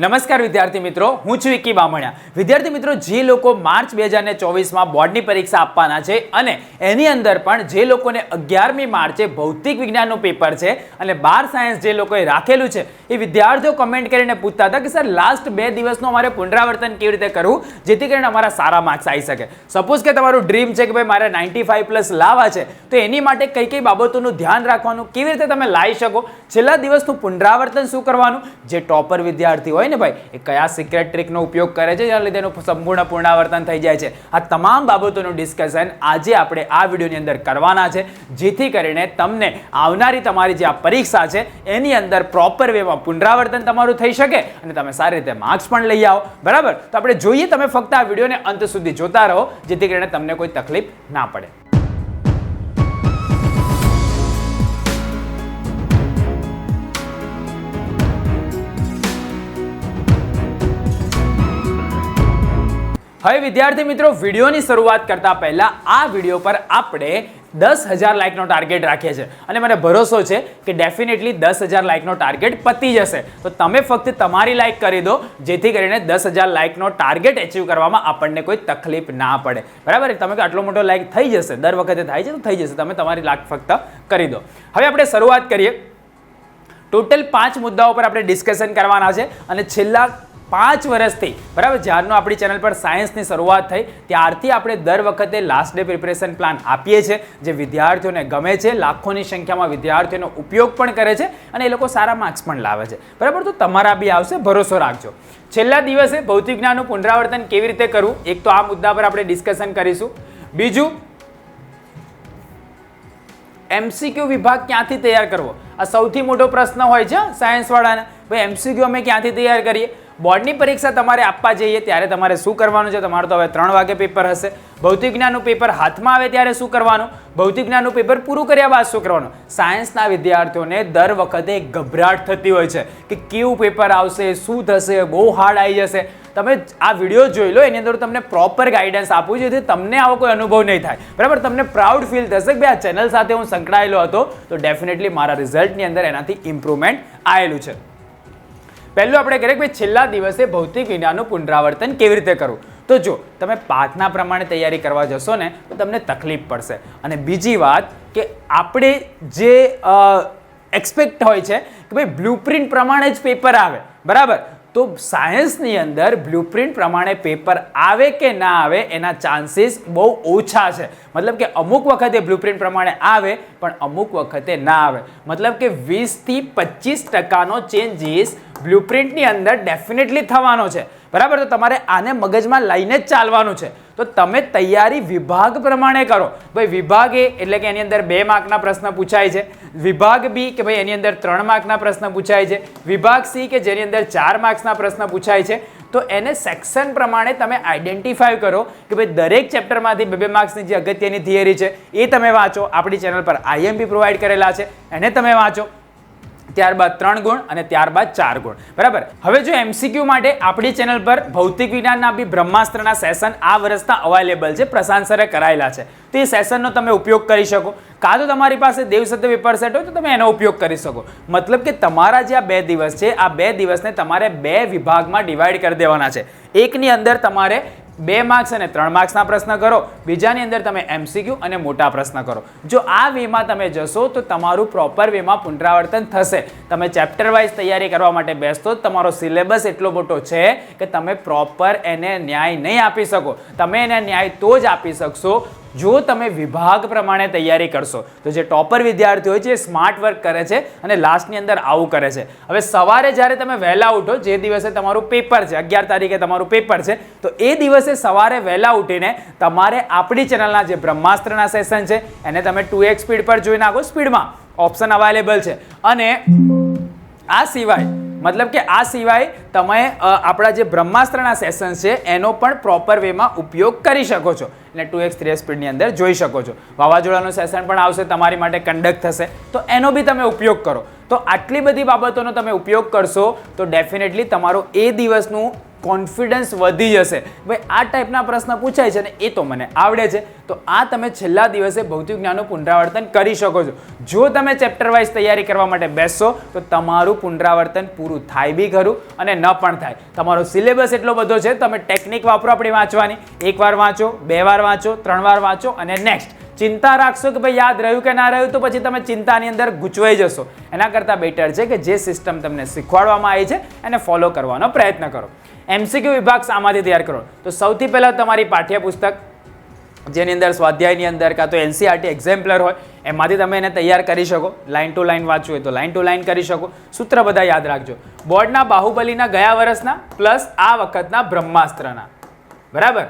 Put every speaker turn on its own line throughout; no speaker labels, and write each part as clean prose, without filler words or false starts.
નમસ્કાર વિદ્યાર્થી મિત્રો, હું છું વિકી બામણિયા. વિદ્યાર્થી મિત્રો, જે લોકો માર્ચ 2024માં બોર્ડની પરીક્ષા આપવાના છે અને એની અંદર પણ જે લોકોને 11મી માર્ચે ભૌતિક વિજ્ઞાનનું પેપર છે અને 12 સાયન્સ જે લોકોએ રાખેલું છે એ વિદ્યાર્થીઓ કમેન્ટ કરીને પૂછતા હતા કે સર લાસ્ટ 2 દિવસનું અમારે પુનરાવર્તન કેવી રીતે કરવું જેથી કરીને અમારા સારા માર્ક્સ આવી શકે. સપોઝ કે તમારું ડ્રીમ છે કે ભાઈ મારે 95+ લાવવા છે, તો એની માટે કઈ કઈ બાબતોનું ધ્યાન રાખવાનું, કેવી રીતે તમે લાવી શકો, છેલ્લા દિવસનું પુનરાવર્તન શું કરવાનું, જે ટોપર વિદ્યાર્થી હોય ને ભાઈ એ કયા સિક્રેટ ટ્રીકનો ઉપયોગ કરે છે જેના લીધે એનું સંપૂર્ણ પુનરાવર્તન થઈ જાય છે, આ તમામ બાબતોનું ડિસ્કશન આજે આપણે આ વિડીયોની અંદર કરવાના છે જેથી કરીને તમને આવનારી તમારી જે આ પરીક્ષા છે એની અંદર પ્રોપર વેમાં પુનરાવર્તન તમારું થઈ શકે અને તમે સારી રીતે માર્ક્સ પણ લઈ આવો. બરાબર, તો આપણે જોઈએ, તમે ફક્ત આ વિડીયોને અંત સુધી જોતા રહો જેથી કરીને તમને કોઈ તકલીફ ના પડે. હવે વિદ્યાર્થી મિત્રો, વિડીયોની શરૂઆત કરતા પહેલા આ વિડીયો પર આપણે 10,000 લાઇકનો ટાર્ગેટ રાખીએ છીએ અને મને ભરોસો છે કે ડેફિનેટલી 10,000 લાઇકનો ટાર્ગેટ પતી જશે. તો તમે ફક્ત તમારી લાઇક કરી દો જેથી કરીને 10,000 લાઇકનો ટાર્ગેટ એચીવ કરવામાં આપણને કોઈ તકલીફ ના પડે. બરાબર, તમે કે આટલો મોટો લાઇક થઈ જશે, દર વખતે થાય છે તો થઈ જશે, તમે તમારી લાઇક ફક્ત કરી દો. હવે આપણે શરૂઆત કરીએ. ટોટલ 5 મુદ્દાઓ પર આપણે ડિસ્કશન કરવાના છે અને છેલ્લા 5 વર્ષથી, બરાબર, જ્યારનો આપણી ચેનલ પર સાયન્સની શરૂઆત થઈ ત્યારથી આપણે દર વખતે લાસ્ટ ડે પ્રિપરેશન પ્લાન આપીએ છીએ જે વિદ્યાર્થીઓને ગમે છે, લાખોની સંખ્યામાં વિદ્યાર્થીઓનો ઉપયોગ પણ કરે છે અને એ લોકો સારા માર્ક્સ પણ લાવે છે. બરાબર, તો તમારા બી આવશે, ભરોસો રાખજો. છેલ્લા દિવસે ભૌતિક જ્ઞાનનું પુનરાવર્તન કેવી રીતે કરવું, એક તો આ મુદ્દા પર આપણે ડિસ્કશન કરીશું. બીજું, એમસીક્યુ વિભાગ ક્યાંથી તૈયાર કરવો, આ સૌથી મોટો પ્રશ્ન હોય છે સાયન્સવાળાને. ભાઈ એમસીક્યુ અમે ક્યાંથી તૈયાર કરીએ? બોર્ડની પરીક્ષા તમારે આપવા જઈએ ત્યારે તમારે શું કરવાનું છે? તમારું તો હવે 3 વાગે પેપર હશે. ભૌતિક જ્ઞાનનું પેપર હાથમાં આવે ત્યારે શું કરવાનું? ભૌતિક જ્ઞાનનું પેપર પૂરું કર્યા બાદ શું કરવાનું? સાયન્સના વિદ્યાર્થીઓને દર વખતે ગભરાટ થતી હોય છે કે કેવું પેપર આવશે, શું થશે, બહુ હાર્ડ આવી જશે. તમે આ વિડીયો જોઈ લો, એની અંદર તમને પ્રોપર ગાઈડન્સ આપું છું જેથી તમને આવો કોઈ અનુભવ નહીં થાય. બરાબર, તમને પ્રાઉડ ફીલ થશે કે ભાઈ આ ચેનલ સાથે હું સંકળાયેલો હતો તો ડેફિનેટલી મારા રિઝલ્ટની અંદર એનાથી ઇમ્પ્રુવમેન્ટ આવેલું છે. પહેલું આપણે કરીએ કે ભાઈ છેલ્લા દિવસે ભૌતિક વિજ્ઞાનનું પુનરાવર્તન કેવી રીતે કરવું. તો જો તમે પાઠના પ્રમાણે તૈયારી કરવા જશો ને તો તમને તકલીફ પડશે. અને બીજી વાત કે આપણે જે એક્સપેક્ટ હોય છે કે ભાઈ બ્લુપ્રિન્ટ પ્રમાણે જ પેપર આવે, બરાબર, તો સાયન્સની અંદર બ્લુપ્રિન્ટ પ્રમાણે પેપર આવે કે ના આવે એના ચાન્સીસ બહુ ઓછા છે. મતલબ કે અમુક વખતે બ્લુપ્રિન્ટ પ્રમાણે આવે પણ અમુક વખતે ના આવે. મતલબ કે 20 થી 25% ચેન્જીસ બ્લુપ્રિન્ટની અંદર ડેફિનેટલી થવાનો છે. બરાબર, તો તમારે આને મગજમાં લઈને જ ચાલવાનું છે. તો તમે તૈયારી વિભાગ પ્રમાણે કરો. ભાઈ વિભાગ એ એટલે કે એની અંદર 2 માર્કના પ્રશ્ન પૂછાય છે. વિભાગ બી કે ભાઈ એની અંદર 3 માર્કના પ્રશ્ન પૂછાય છે. વિભાગ સી કે જેની અંદર 4 માર્ક્સના પ્રશ્ન પૂછાય છે. તો એને સેક્શન પ્રમાણે તમે આઈડેન્ટિફાય કરો કે ભાઈ દરેક ચેપ્ટરમાંથી 2 માર્ક્સની જે અગત્યની થિયરી છે એ તમે વાંચો. આપણી ચેનલ પર આઈએમપી પ્રોવાઈડ કરેલા છે, એને તમે વાંચો. ત્યારબાદ 3 ગુણ અને ત્યારબાદ 4 ગુણ. બરાબર, હવે જો એમસીક્યુ માટે આપણી ચેનલ પર ભૌતિક વિજ્ઞાનના બી બ્રહ્માસ્ત્રના સેશન આ વર્ષના અવેલેબલ છે, પ્રશાંત સરે કરાયેલા છે. તો એ સેશનનો તમે ઉપયોગ કરી શકો. કાં તો તમારી પાસે દેવસત્ય પેપર સેટ હોય તો તમે એનો ઉપયોગ કરી શકો. મતલબ કે તમારા જે આ 2 દિવસ છે આ 2 દિવસને તમારે 2 વિભાગમાં ડિવાઈડ કરી દેવાના છે. એકની અંદર તમારે 2 માર્ક્સ અને 3 માર્ક્સના પ્રશ્ન કરો, બીજાની અંદર તમે એમસીક્યુ અને મોટા પ્રશ્ન કરો. જો આ વેમાં તમે જશો તો તમારું પ્રોપર વેમાં પુનરાવર્તન થશે. તમે ચેપ્ટર વાઇઝ તૈયારી કરવા માટે બેસતો તમારો સિલેબસ એટલો મોટો છે કે તમે પ્રોપર એને ન્યાય નહીં આપી શકો. તમે એને ન્યાય તો જ આપી શકશો જો તમે વિભાગ પ્રમાણે તૈયારી કરશો. તો જે ટોપર વિદ્યાર્થીઓ હોય છે એ સ્માર્ટ વર્ક કરે છે અને લાસ્ટની અંદર આવું કરે છે. હવે સવારે જ્યારે તમે વહેલા ઉઠો, જે દિવસે તમારું પેપર છે, 11 તારીખે તમારું પેપર છે, તો એ દિવસે સવારે વહેલા ઉઠીને તમારે આપણી ચેનલના જે બ્રહ્માસ્ત્રના સેશન છે એને તમે 2x સ્પીડ પર જોઈ નાખો. સ્પીડમાં ઓપ્શન અવેલેબલ છે. અને આ સિવાય મતલબ કે આ સિવાય તમે આપણા જે બ્રહ્માસ્ત્રના સેશન્સ છે એનો પણ પ્રોપર વેમાં ઉપયોગ કરી શકો છો અને 2x 3x સ્પીડની અંદર જોઈ શકો છો. વાવાઝોડાનું સેશન પણ આવશે, તમારી માટે કન્ડક્ટ થશે, તો એનો બી તમે ઉપયોગ કરો. તો આટલી બધી બાબતોનો તમે ઉપયોગ કરશો તો ડેફિનેટલી તમારું એ દિવસનું કોન્ફિડન્સ વધી જશે. ભાઈ આ ટાઈપના પ્રશ્ન પૂછાય છે ને એ તો મને આવડે છે. તો આ તમે છેલ્લા દિવસે ભૌતિક જ્ઞાનનું પુનરાવર્તન કરી શકો છો. જો તમે ચેપ્ટર વાઇઝ તૈયારી કરવા માટે બેસશો તો તમારું પુનરાવર્તન પૂરું થાય બી ખરું અને ન પણ થાય. તમારો સિલેબસ એટલો બધો છે, તમે ટેકનિક વાપરો આપણી વાંચવાની. એકવાર વાંચો, 2 વાર વાંચો, 3 વાર વાંચો અને નેક્સ્ટ. ચિંતા રાખશો કે ભાઈ યાદ રહ્યું કે ના રહ્યું તો પછી તમે ચિંતાની અંદર ગૂંચવાઈ જશો. એના કરતાં બેટર છે કે જે સિસ્ટમ તમને શીખવાડવામાં આવી છે એને ફોલો કરવાનો પ્રયત્ન કરો. MCQ વિભાગ શામાંથી તૈયાર કરો? તો સૌથી પહેલાં તમારી પાઠ્યપુસ્તક જેની અંદર સ્વાધ્યાયની અંદર કાં તો NCERT એક્ઝામ્પલર હોય એમાંથી તમે એને તૈયાર કરી શકો. લાઇન ટુ લાઇન વાંચવું હોય તો લાઇન ટુ લાઇન કરી શકો. સૂત્ર બધા યાદ રાખજો. બોર્ડના બાહુબલીના ગયા વર્ષના પ્લસ આ વખતના બ્રહ્માસ્ત્રના, બરાબર,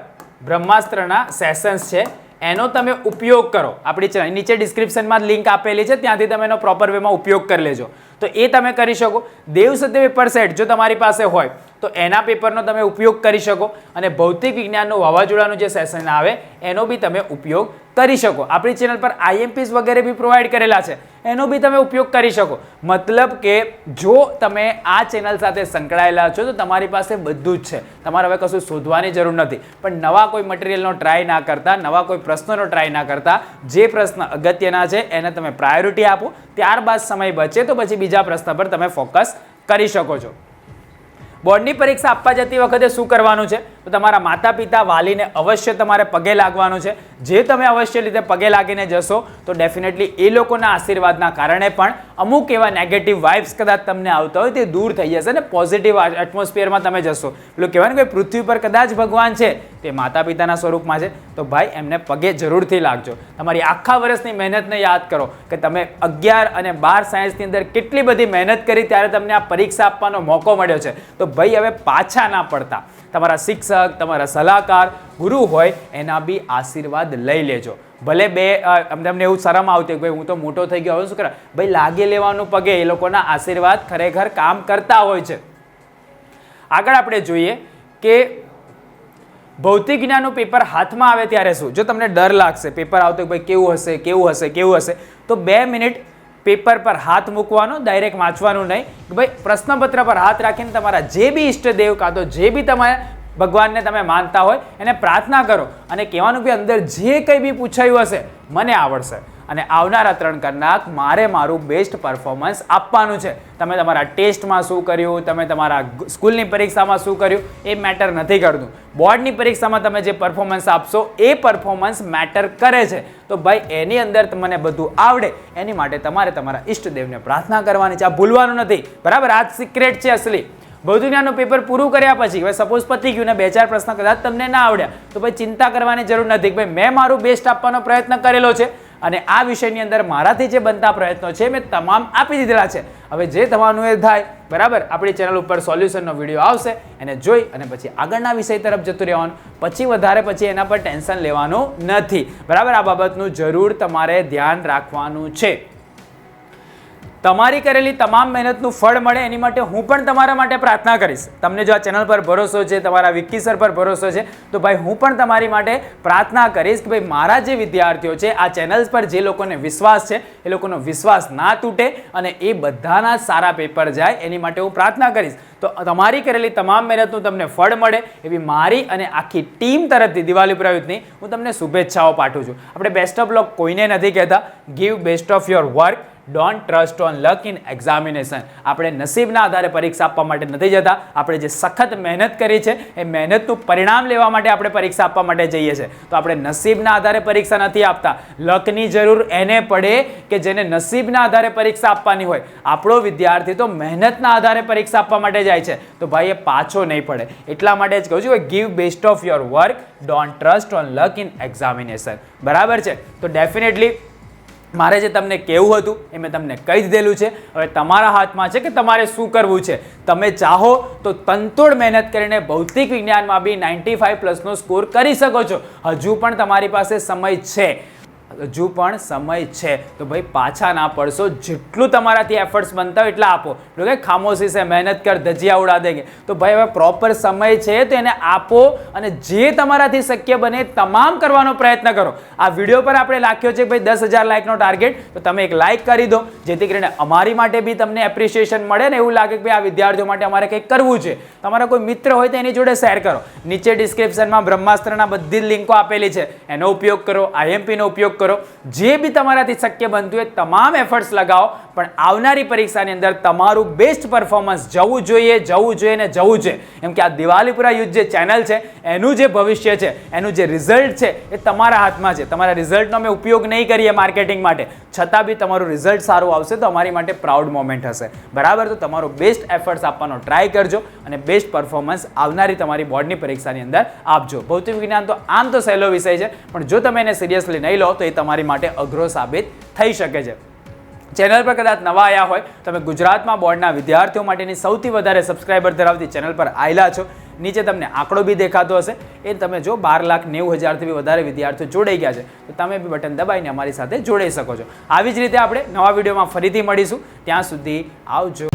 બ્રહ્માસ્ત્રના સેશન્સ છે એનો તમે ઉપયોગ કરો. આપણી ચેનલ નીચે ડિસ્ક્રિપ્શનમાં લિંક આપેલી છે, ત્યાંથી તમે એનો પ્રોપર વેમાં ઉપયોગ કરી લેજો. તો એ તમે કરી શકો. દેવ સત્ય પેપર સેટ જો તમારી પાસે હોય તો એના પેપરનો તમે ઉપયોગ કરી શકો અને ભૌતિક વિજ્ઞાનનું વાવાઝોડાનું જે સેશન આવે એનો બી તમે ઉપયોગ કરી શકો. આપણી ચેનલ પર IMPs વગેરે બી પ્રોવાઈડ કરેલા છે, એનો બી તમે ઉપયોગ કરી શકો. મતલબ કે જો તમે આ ચેનલ સાથે સંકળાયેલા છો તો તમારી પાસે બધું જ છે, તમારે હવે કશું શોધવાની જરૂર નથી. પણ નવા કોઈ મટીરિયલનો ટ્રાય ના કરતા, નવા કોઈ પ્રશ્નોનો ટ્રાય ના કરતા, જે પ્રશ્ન અગત્યના છે એને તમે પ્રાયોરિટી આપો. ત્યારબાદ સમય બચે તો પછી બીજા પ્રશ્ન પર તમે ફોકસ કરી શકો છો. બોર્ડની પરીક્ષા આપવા જતી વખતે શું કરવાનું છે? તો તમારા માતા પિતા વાલીને અવશ્ય તમારે પગે લાગવાનું છે. જે તમે અવશ્ય રીતે પગે લાગીને જશો તો ડેફિનેટલી એ લોકોના આશીર્વાદના કારણે પણ અમુક એવા નેગેટિવ વાઇબ્સ કદાચ તમને આવતા હોય તે દૂર થઈ જશે ને પોઝિટિવ એટમોસ્ફિયરમાં તમે જશો. પેલું કહેવાય ને કે પૃથ્વી પર કદાચ ભગવાન છે તે માતા પિતાના સ્વરૂપમાં છે, તો ભાઈ એમને પગે જરૂરથી લાગજો. તમારી આખા વર્ષની મહેનતને યાદ કરો કે તમે 11 અને 12 સાયન્સની અંદર કેટલી બધી મહેનત કરી ત્યારે તમને આ પરીક્ષા આપવાનો મોકો મળ્યો છે. તો ભાઈ હવે પાછા ના પડતા. તમારા શિક્ષક, તમારા સલાહકાર, ગુરુ હોય એના બી આશીર્વાદ લઈ લેજો. ભલે તમને એવું શરમ આવતી કે ભાઈ હું તો મોટો થઈ ગયો, હવે શું કરા? ભાઈ લાગી લેવાનું પગે. એ લોકોના આશીર્વાદ ખરેખર કામ કરતા હોય છે. આગળ આપણે જોઈએ કે ભૌતિક જ્ઞાનનું પેપર હાથમાં આવે ત્યારે શું? જો તમને ડર લાગશે પેપર આવતો ભાઈ કેવું હશે કેવું હશે કેવું હશે, તો 2 મિનિટ પેપર પર હાથ મૂકવાનો, ડાયરેક્ટ વાંચવાનું નહીં. ભાઈ પ્રશ્નપત્ર પર હાથ રાખીને તમારા જે બી ઈષ્ટદેવ કાં તો જે બી તમારે ભગવાનને તમે માનતા હોય એને પ્રાર્થના કરો અને કહેવાનું કે અંદર જે કંઈ બી પૂછાયું હશે મને આવડશે અને આવનારા 3 કલાક મારે મારું બેસ્ટ પરફોર્મન્સ આપવાનું છે. તમે તમારા ટેસ્ટમાં શું કર્યું, તમે તમારા સ્કૂલની પરીક્ષામાં શું કર્યું એ મેટર નથી કરતું. બોર્ડની પરીક્ષામાં તમે જે પરફોર્મન્સ આપશો એ પરફોર્મન્સ મેટર કરે છે. તો ભાઈ એની અંદર તમને બધું આવડે એની માટે તમારે તમારા ઈષ્ટદેવને પ્રાર્થના કરવાની છે. આ ભૂલવાનું નથી, બરાબર? આ સિક્રેટ છે અસલી. ભૌતિક જ્ઞાનનું પેપર પૂરું કર્યા પછી હવે સપોઝ પતી ગયું ને 2-4 પ્રશ્ન કદાચ તમને ના આવડ્યા તો ભાઈ ચિંતા કરવાની જરૂર નથી. ભાઈ મેં મારું બેસ્ટ આપવાનો પ્રયત્ન કરેલો છે અને આ વિષયની અંદર મારાથી જે બનતા પ્રયત્નો છે મેં તમામ આપી દીધેલા છે. હવે જે થવાનું એ થાય, બરાબર? આપણી ચેનલ ઉપર સોલ્યુશનનો વિડીયો આવશે, એને જોઈ અને પછી આગળના વિષય તરફ જતું રહેવાનું. પછી એના પર ટેન્શન લેવાનું નથી, બરાબર? આ બાબતનું જરૂર તમારે ધ્યાન રાખવાનું છે. તમારી કરેલી તમામ મહેનતનું ફળ મળે એની માટે હું પણ તમારા માટે પ્રાર્થના કરીશ. તમને જો આ ચેનલ પર ભરોસો છે, તમારા વિક્કી સર પર ભરોસો છે, તો ભાઈ હું પણ તમારી માટે પ્રાર્થના કરીશ કે ભાઈ મારા જે વિદ્યાર્થીઓ છે આ ચેનલ્સ પર જે લોકોને વિશ્વાસ છે એ લોકોનો વિશ્વાસ ના તૂટે અને એ બધાના સારા પેપર જાય એની માટે હું પ્રાર્થના કરીશ. તો તમારી કરેલી તમામ મહેનતનું તમને ફળ મળે એવી મારી અને આખી ટીમ તરફથી દિવાળી પ્રયુક્તની હું તમને શુભેચ્છાઓ પાઠવું છું. આપણે બેસ્ટ ઓફ લક કોઈને નથી કહેતા. Give best of your work, don't trust on luck in examination. આપણે નસીબના આધારે પરીક્ષા આપવા માટે નથી જતા. આપણે જે સખત મહેનત કરી છે એ મહેનતનું પરિણામ લેવા માટે આપણે પરીક્ષા આપવા માટે જઈએ છીએ. તો આપણે નસીબના આધારે પરીક્ષા નથી આપતા. લકની જરૂર એને પડે કે જેને નસીબના આધારે પરીક્ષા આપવાની હોય. આપણો વિદ્યાર્થી તો મહેનતના આધારે પરીક્ષા આપવા માટે જાય છે, તો ભાઈ એ પાછો નહીં પડે. એટલા માટે જ કહું છું કે give best of your work, don't trust on luck in examination. બરાબર છે? તો ડેફિનેટલી મારે જે તમને કહેવું હતું એ મેં તમને કહી દીધેલું છે. હવે તમારા હાથમાં છે કે તમારે શું કરવું છે. તમે ચાહો તો તનતોડ મહેનત કરીને ભૌતિક વિજ્ઞાનમાં બી 95+ નો સ્કોર કરી શકો છો. હજુ પણ તમારી પાસે સમય છે. હજુ પણ સમય છે. તો ભાઈ પાછા ના પડશો, જેટલું તમારાથી એફર્ટ્સ બનતા હોય એટલા આપો. કે ખામોશી સે મહેનત કર ધજિયા ઉડા દેંગે. તો ભાઈ હવે પ્રોપર સમય છે તો એને આપો અને જે તમારાથી શક્ય બને તમામ કરવાનો પ્રયત્ન કરો. આ વિડીયો પર આપણે લખ્યો છે ભાઈ 10,000 લાઇકનો ટાર્ગેટ, તો તમે એક લાઇક કરી દો, જેથી કરીને અમારી માટે બી તમને એપ્રિસિએશન મળે ને એવું લાગે કે ભાઈ આ વિદ્યાર્થીઓ માટે અમારે કંઈક કરવું છે. તમારા કોઈ મિત્ર હોય તો એની જોડે શેર કરો. નીચે ડિસ્ક્રિપ્શનમાં બ્રહ્માસ્ત્રના બધી જ લિંકો આપેલી છે, એનો ઉપયોગ કરો, IMPનો ઉપયોગ કરો. જે બી તમારાથી શક્ય બનતું હોય તમામ એફર્ટ્સ લગાવો, પણ આવનારી પરીક્ષાની અંદર તમારું બેસ્ટ પરફોર્મન્સ જવું જોઈએ ને જવું છે. એમ કે આ દિવાલીપુરા યુથ જે ચેનલ છે એનું જે ભવિષ્ય છે, એનું જે રિઝલ્ટ છે એ તમારા હાથમાં છે. તમારા રિઝલ્ટનો અમે ઉપયોગ નહીં કરીએ માર્કેટિંગ માટે, છતાં બી તમારું રિઝલ્ટ સારું આવશે તો અમારી માટે પ્રાઉડ મોમેન્ટ હશે. બરાબર, તો તમારો બેસ્ટ એફર્ટ્સ આપવાનો ટ્રાય કરજો અને બેસ્ટ પરફોર્મન્સ આવનારી તમારી બોર્ડની પરીક્ષાની અંદર આપજો. ભૌતિક વિજ્ઞાન તો આમ તો સહેલો વિષય છે, પણ જો તમે એને સિરિયસલી નહીં લો તો એ તમારી માટે અઘરો સાબિત થઈ શકે છે. ચેનલ પર કદાચ નવા આવ્યા હોય, તમે ગુજરાતમાં બોર્ડના વિદ્યાર્થીઓ માટેની સૌથી વધારે સબસ્ક્રાઇબર ધરાવતી ચેનલ પર આવેલા છો. નીચે તમને આંકડો બી દેખાતો હશે, એ તમે જો 12,90,000થી બી વધારે વિદ્યાર્થીઓ જોડાઈ ગયા છે, તો તમે બી બટન દબાવીને અમારી સાથે જોડાઈ શકો છો. આવી જ રીતે આપણે નવા વિડીયોમાં ફરીથી મળીશું. ત્યાં સુધી આવજો.